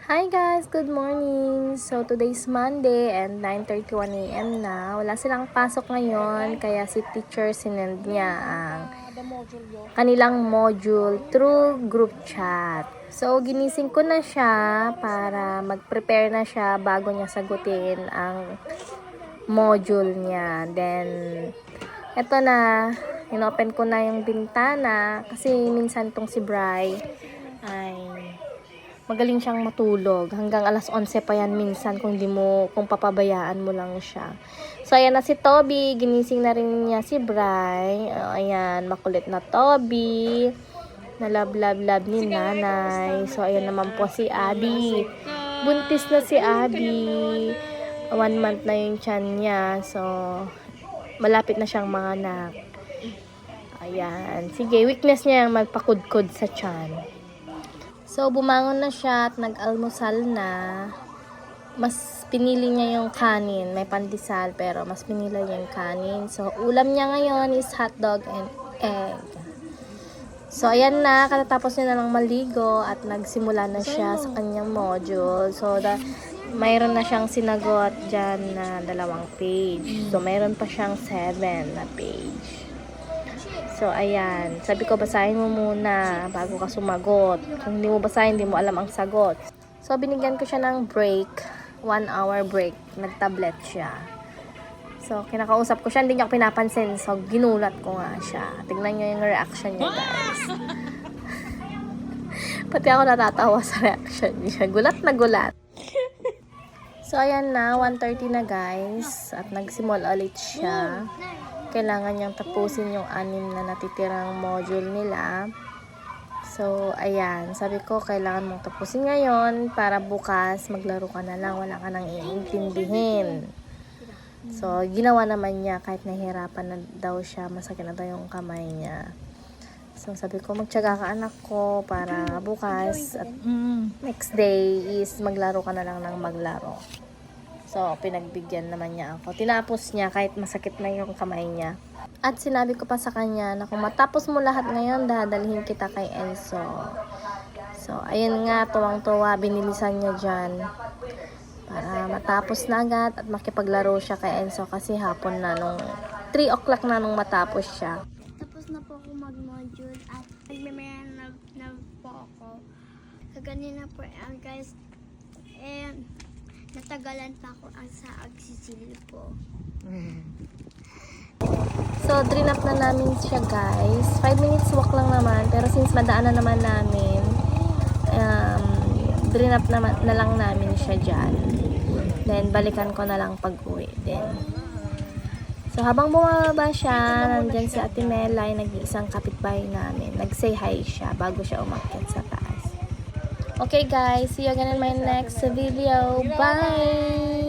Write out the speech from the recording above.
Hi guys! Good morning! So today's Monday and 9:31 AM na. Wala silang pasok ngayon kaya si teacher sinend niya ang kanilang module through group chat. So ginising ko na siya para mag-prepare na siya bago niya sagutin ang module niya. Then eto na, inopen ko na yung bintana kasi minsan tong si Bri ay magaling siyang matulog. Hanggang alas 11 pa yan minsan kung papabayaan mo lang siya. So, ayan na si Toby. Ginising na rin niya si Bri. Ayan, makulit na Toby. Na love ni nanay. So, ayan naman po si Abby. Buntis na si Abby. 1 month na yung tiyan niya. So, malapit na siyang manganak. Ayan. Sige, weakness niya yung magpakudkod sa tiyan. So, bumangon na siya at nag-almusal na. Mas pinili niya yung kanin. May pandesal, pero mas pinili niya yung kanin. So, ulam niya ngayon is hotdog and egg. So, ayan na. Katatapos niya na lang maligo at nagsimula na siya sa kanyang module. So, mayroon na siyang sinagot dyan na 2 page. So, mayroon pa siyang 7 na page. So, ayan. Sabi ko, basahin mo muna bago ka sumagot. Kung hindi mo basahin, hindi mo alam ang sagot. So, binigyan ko siya ng break. 1 hour break. Nag-tablet siya. So, kinakausap ko siya. Hindi niya ako pinapansin. So, ginulat ko nga siya. Tignan niyo yung reaction niya, guys. Pati ako natatawa sa reaction niya. Gulat na gulat. So, ayan na. 1:30 na, guys. At nagsimula ulit siya. Kailangan niyang tapusin yung 6 na natitirang module nila. So, ayan. Sabi ko, kailangan mong tapusin ngayon para bukas maglaro ka na lang. Wala ka nang iintindihin. So, ginawa naman niya kahit nahihirapan na daw siya. Masakit na daw yung kamay niya. So, sabi ko, magtiyaga ka anak ko para bukas at next day is maglaro ka na lang ng maglaro. So, pinagbigyan naman niya ako. Tinapos niya kahit masakit na yung kamay niya. At sinabi ko pa sa kanya na kung matapos mo lahat ngayon, dadalhin kita kay Enzo. So, ayun nga, tuwang-tuwa, binilisan niya dyan. Para matapos na agad at makipaglaro siya kay Enzo kasi hapon na nung 3 o'clock na nung matapos siya. Tapos na po ako mag-module at nagmemeran na po ako. Kaganina po guys, natagalan pa ako sa agsisil ko. So, drinap na namin siya, guys. 5 minutes walk lang naman. Pero since madaanan naman namin, drinap na lang namin siya dyan. Then, balikan ko na lang pag-uwi din. So, habang bumababa siya, nandyan si Ate Melay, nag-iisang kapitbahay namin. Nag-say hi siya bago siya umakyat sa taas. Okay guys, see you again in my next video. Bye!